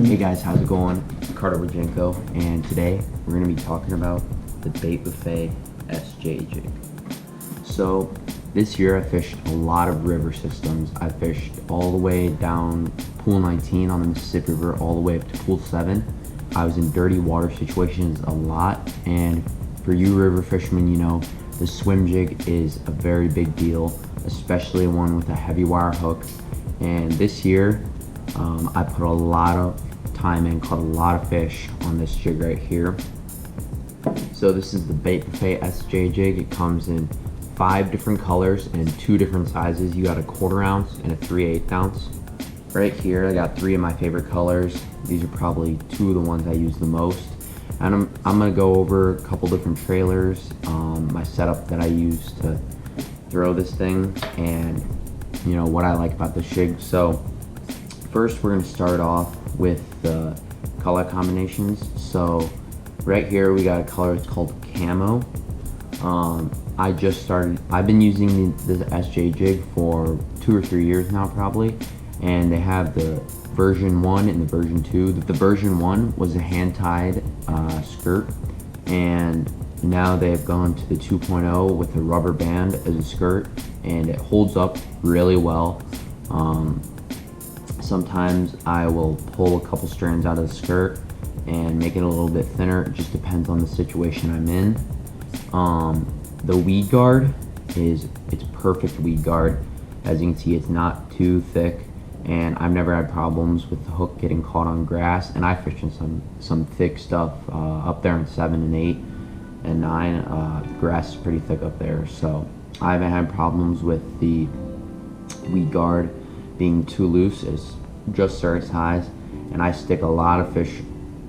Hey guys, how's it going? Carter with Jenko, and today we're going to be talking about the Bait Buffet SJ Jig. So this year I fished a lot of river systems. I fished all the way down Pool 19 on the Mississippi River all the way up to Pool 7. I was in dirty water situations a lot, and for you river fishermen, you know the Swim Jig is a very big deal, especially one with a heavy wire hook. And this year I put a lot of time in, caught a lot of fish on this jig right here. So this is the Bait Buffet SJ Jig. It comes in 5 different colors and 2 different sizes. You got a 1/4 ounce and a 3/8 ounce. Right here I got 3 of my favorite colors. These are probably 2 of the ones I use the most. And I'm gonna go over a couple different trailers, my setup that I use to throw this thing, and you know what I like about this jig. So first we're gonna start off with the color combinations. So right here we got a color, it's called Camo. I've been using the SJ Jig for 2 or 3 years now probably, and they have the version 1 and the version 2. The version 1 was a hand-tied skirt, and now they've gone to the 2.0 with a rubber band as a skirt, and it holds up really well. Sometimes I will pull a couple strands out of the skirt and make it a little bit thinner. It just depends on the situation I'm in. The weed guard it's perfect weed guard. As you can see, it's not too thick, and I've never had problems with the hook getting caught on grass. And I fished in some thick stuff up there in 7 and 8 and 9. The grass is pretty thick up there, so I haven't had problems with the weed guard being too loose. It's just the right size, and I stick a lot of fish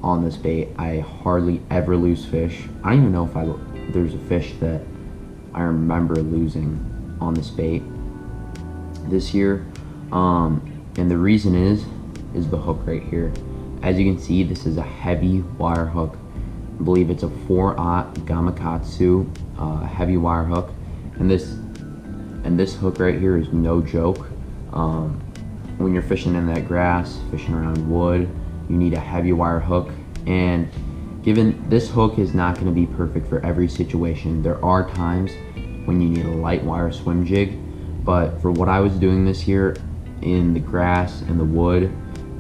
on this bait. I hardly ever lose fish. I don't even know if there's a fish that I remember losing on this bait this year. And the reason is the hook right here. As you can see, this is a heavy wire hook. I believe it's a 4/0 Gamakatsu heavy wire hook, and this hook right here is no joke. When you're fishing in that grass, fishing around wood, you need a heavy wire hook. And given this hook is not going to be perfect for every situation, there are times when you need a light wire swim jig, but for what I was doing this year in the grass and the wood,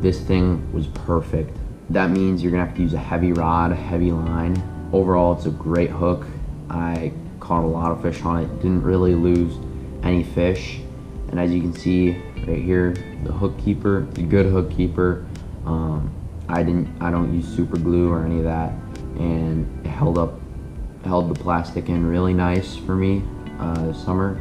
this thing was perfect. That means you're gonna have to use a heavy rod, a heavy line. Overall, it's a great hook. I caught a lot of fish on it, didn't really lose any fish. And as you can see right here, the hook keeper, the good hook keeper. I don't use super glue or any of that, and it held the plastic in really nice for me this summer.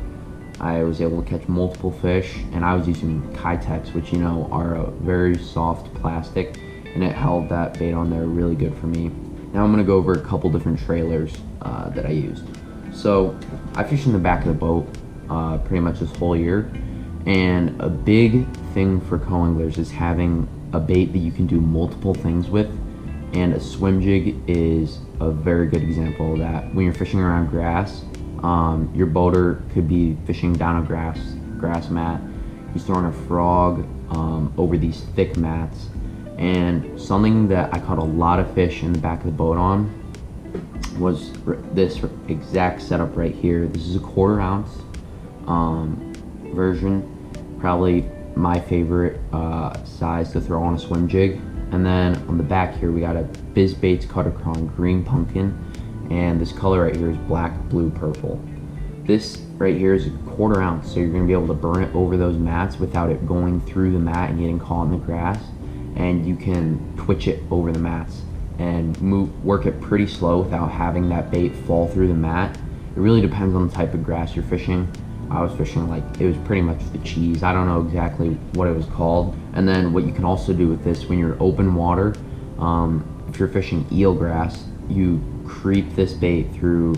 I was able to catch multiple fish, and I was using Kitex, which you know are a very soft plastic, and it held that bait on there really good for me. Now I'm gonna go over a couple different trailers that I used. So I fished in the back of the boat pretty much this whole year, and a big thing for co-anglers is having a bait that you can do multiple things with, and a swim jig is a very good example of that. When you're fishing around grass, your boater could be fishing down a grass mat. He's throwing a frog over these thick mats, and something that I caught a lot of fish in the back of the boat on was this exact setup right here. This is a 1/4 ounce version, probably my favorite size to throw on a swim jig. And then on the back here we got a Biz Baits Cutter Crawn Green Pumpkin, and this color right here is black, blue, purple. This right here is a 1/4 ounce, so you're gonna be able to burn it over those mats without it going through the mat and getting caught in the grass. And you can twitch it over the mats and work it pretty slow without having that bait fall through the mat. It really depends on the type of grass you're fishing. I was fishing it was pretty much the cheese. I don't know exactly what it was called. And then what you can also do with this, when you're open water, if you're fishing eelgrass, you creep this bait through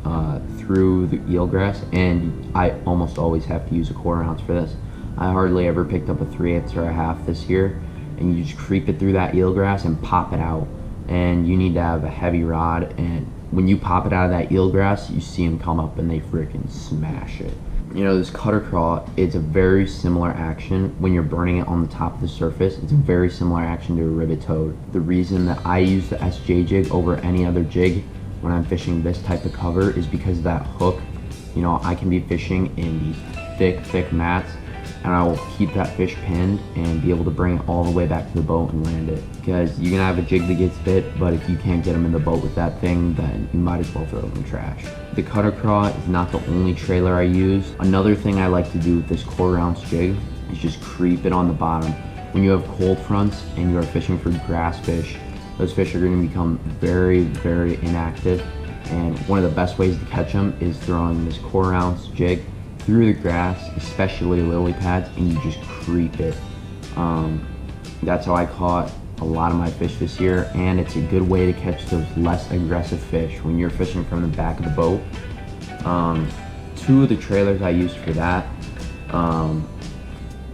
the eelgrass, and I almost always have to use a 1/4 ounce for this. I hardly ever picked up a 3/8 or a half this year, and you just creep it through that eelgrass and pop it out. And you need to have a heavy rod, and when you pop it out of that eelgrass, you see them come up and they freaking smash it. You know, this cutter craw, it's a very similar action when you're burning it on the top of the surface. It's a very similar action to a rivet toad. The reason that I use the SJ jig over any other jig when I'm fishing this type of cover is because of that hook. You know, I can be fishing in these thick mats, and I will keep that fish pinned and be able to bring it all the way back to the boat and land it. Because you can have a jig that gets bit, but if you can't get them in the boat with that thing, then you might as well throw them in the trash. The cutter craw is not the only trailer I use. Another thing I like to do with this 1/4 ounce jig is just creep it on the bottom. When you have cold fronts and you are fishing for grass fish, those fish are going to become very inactive. And one of the best ways to catch them is throwing this 1/4 ounce jig through the grass, especially lily pads, and you just creep it. That's how I caught a lot of my fish this year, and it's a good way to catch those less aggressive fish when you're fishing from the back of the boat. Two of the trailers I used for that,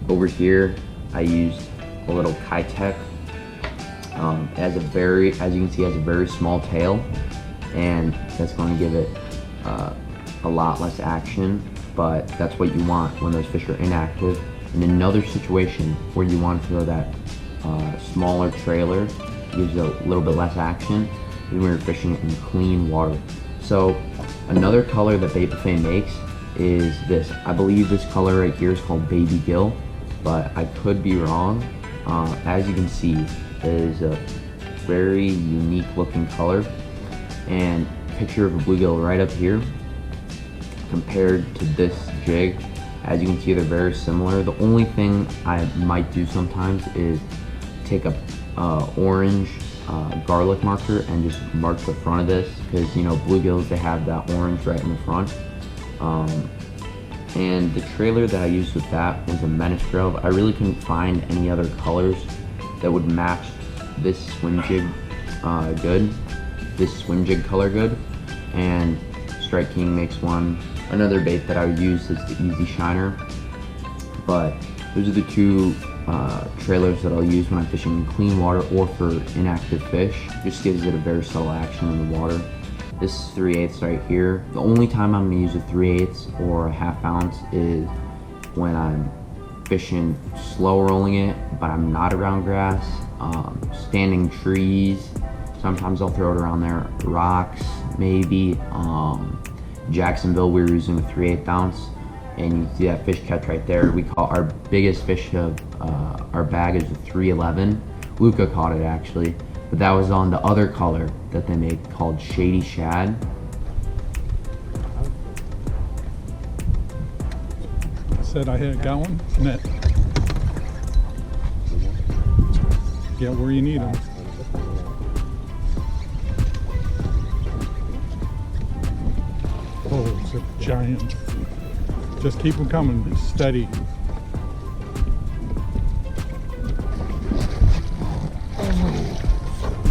over here I used a little Kitech. As you can see, has a very small tail, and that's going to give it a lot less action, but that's what you want when those fish are inactive. In another situation where you want to throw that smaller trailer, gives you a little bit less action, is when you're fishing in clean water. So another color that Bait Buffet makes is this. I believe this color right here is called Baby Gill, but I could be wrong. As you can see, it is a very unique looking color, and picture of a bluegill right up here compared to this jig. As you can see, they're very similar. The only thing I might do sometimes is take a orange garlic marker and just mark the front of this, because you know, bluegills, they have that orange right in the front. And the trailer that I used with that was a Menace Grove. I really couldn't find any other colors that would match this swim jig swim jig color good, and Strike King makes one. Another bait that I would use is the Easy Shiner, but those are the two trailers that I'll use when I'm fishing in clean water or for inactive fish. Just gives it a very subtle action in the water. This is 3/8 right here. The only time I'm gonna use a 3/8 or a 1/2 ounce is when I'm fishing slow rolling it, but I'm not around grass, standing trees. Sometimes I'll throw it around there, rocks maybe. Jacksonville, we were using a 3/8 ounce, and you see that fish catch right there. We caught our biggest fish of our bag is a 311. Luca caught it actually, but that was on the other color that they make called Shady Shad. I said I had got one. Net. Get where you need them. Oh, it's a giant. Just keep them coming, be steady.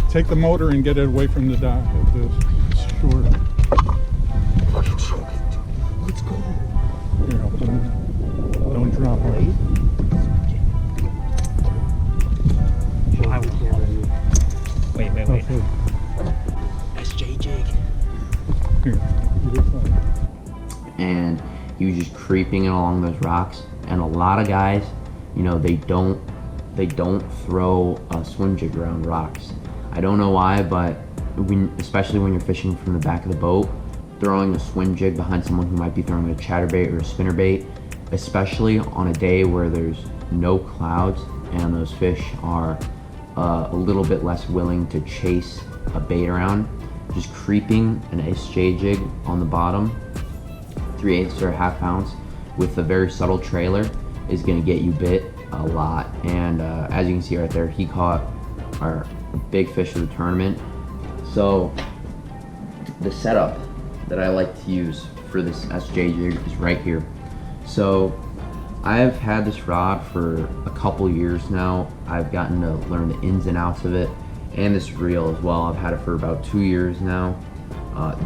Take the motor and get it away from the dock of this shore. Let's go. Here, I'll put it. Don't drop it. Wait. Okay. SJ Jig. Here. And he was just creeping it along those rocks. And a lot of guys, you know, they don't throw a swim jig around rocks. I don't know why, but especially when you're fishing from the back of the boat, throwing a swim jig behind someone who might be throwing a chatterbait or a spinnerbait, especially on a day where there's no clouds and those fish are a little bit less willing to chase a bait around, just creeping an SJ jig on the bottom, 3/8 or a 1/2 ounce with a very subtle trailer is going to get you bit a lot. And as you can see right there, he caught our big fish of the tournament. So the setup that I like to use for this SJ jig is right here. So I've had this rod for a couple years now. I've gotten to learn the ins and outs of it, and this reel as well. I've had it for about 2 years now.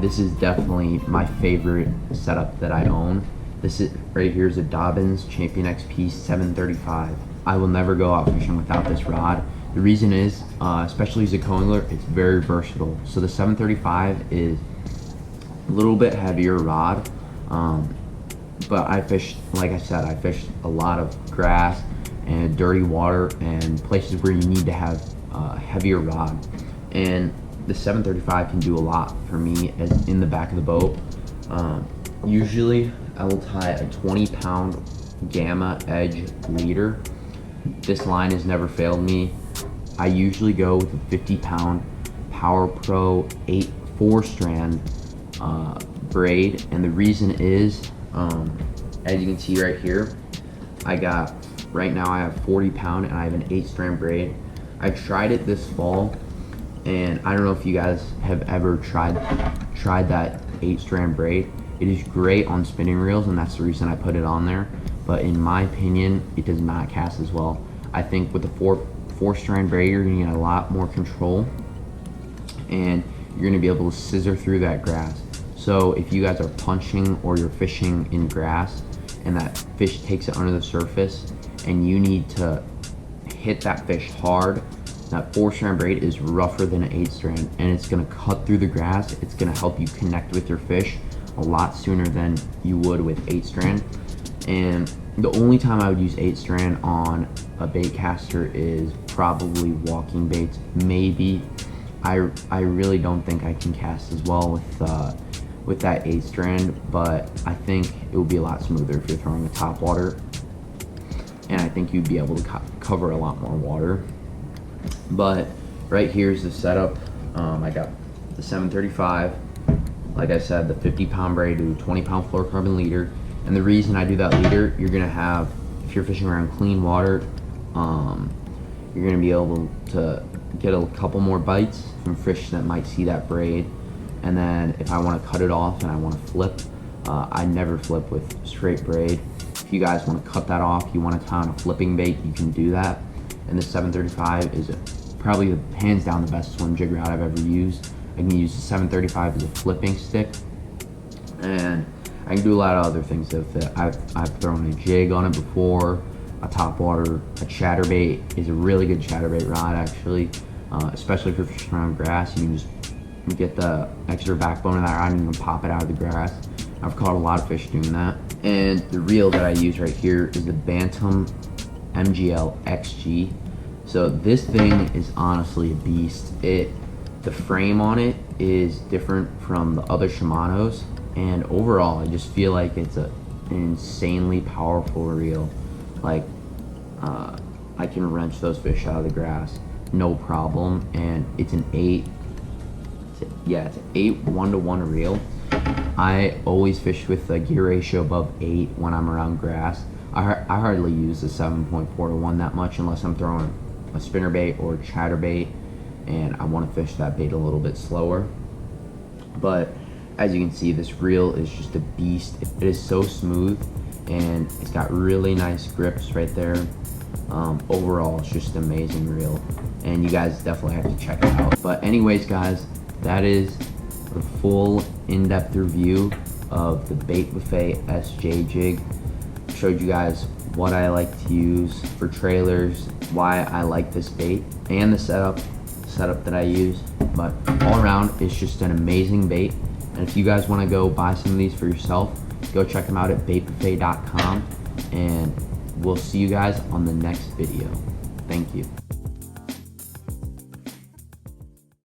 This is definitely my favorite setup that I own. This is right here is a Dobbins Champion XP 735. I will never go out fishing without this rod. The reason is, especially as a co-angler, it's very versatile. So the 735 is a little bit heavier rod, but I fished, like I said, I fished a lot of grass and dirty water and places where you need to have a heavier rod. And the 735 can do a lot for me as in the back of the boat. Usually I will tie a 20-pound Gamma Edge leader. This line has never failed me. I usually go with a 50-pound Power Pro 4-strand braid, and the reason is, as you can see right here, right now I have 40-pound and I have an 8-strand braid. I tried it this fall, and I don't know if you guys have ever tried that 8-strand braid. It is great on spinning reels, and that's the reason I put it on there. But in my opinion, it does not cast as well. I think with the 4-strand braid, you're gonna get a lot more control, and you're gonna be able to scissor through that grass. So if you guys are punching or you're fishing in grass and that fish takes it under the surface and you need to hit that fish hard, that 4-strand braid is rougher than an 8-strand, and it's gonna cut through the grass. It's gonna help you connect with your fish a lot sooner than you would with 8-strand. And the only time I would use 8-strand on a bait caster is probably walking baits. Maybe. I really don't think I can cast as well with that 8-strand, but I think it would be a lot smoother if you're throwing a top water, and I think you'd be able to cover a lot more water. But right here's the setup. I got the 735, like I said, the 50-pound braid to 20-pound fluorocarbon leader. And the reason I do that leader, you're gonna have, if you're fishing around clean water, you're gonna be able to get a couple more bites from fish that might see that braid. And then if I want to cut it off and I want to flip, I never flip with straight braid. If you guys want to cut that off, you want to tie on a flipping bait, you can do that. And the 735 is probably hands down the best swim jig rod I've ever used. I can use the 735 as a flipping stick, and I can do a lot of other things with it. I've thrown a jig on it before, a top water, a chatterbait is a really good chatterbait rod actually, especially if you're fishing around grass. You can just get the extra backbone of that rod and you can pop it out of the grass. I've caught a lot of fish doing that. And the reel that I use right here is the Bantam MGL XG. So this thing is honestly a beast. The frame on it is different from the other Shimano's, and overall I just feel like it's an insanely powerful reel. Like I can wrench those fish out of the grass no problem, and it's an 8 1-to-1 reel. I always fish with a gear ratio above 8 when I'm around grass. I hardly use the 7.4-to-1 that much unless I'm throwing a spinnerbait or chatterbait and I want to fish that bait a little bit slower. But as you can see, this reel is just a beast. It is so smooth and it's got really nice grips right there. Overall, it's just an amazing reel, and you guys definitely have to check it out. But anyways guys, that is the full in-depth review of the Bait Buffet SJ Jig. Showed you guys what I like to use for trailers, why I like this bait, and the setup that I use. But all around, it's just an amazing bait. And if you guys want to go buy some of these for yourself, go check them out at baitbuffet.com, and we'll see you guys on the next video. Thank you.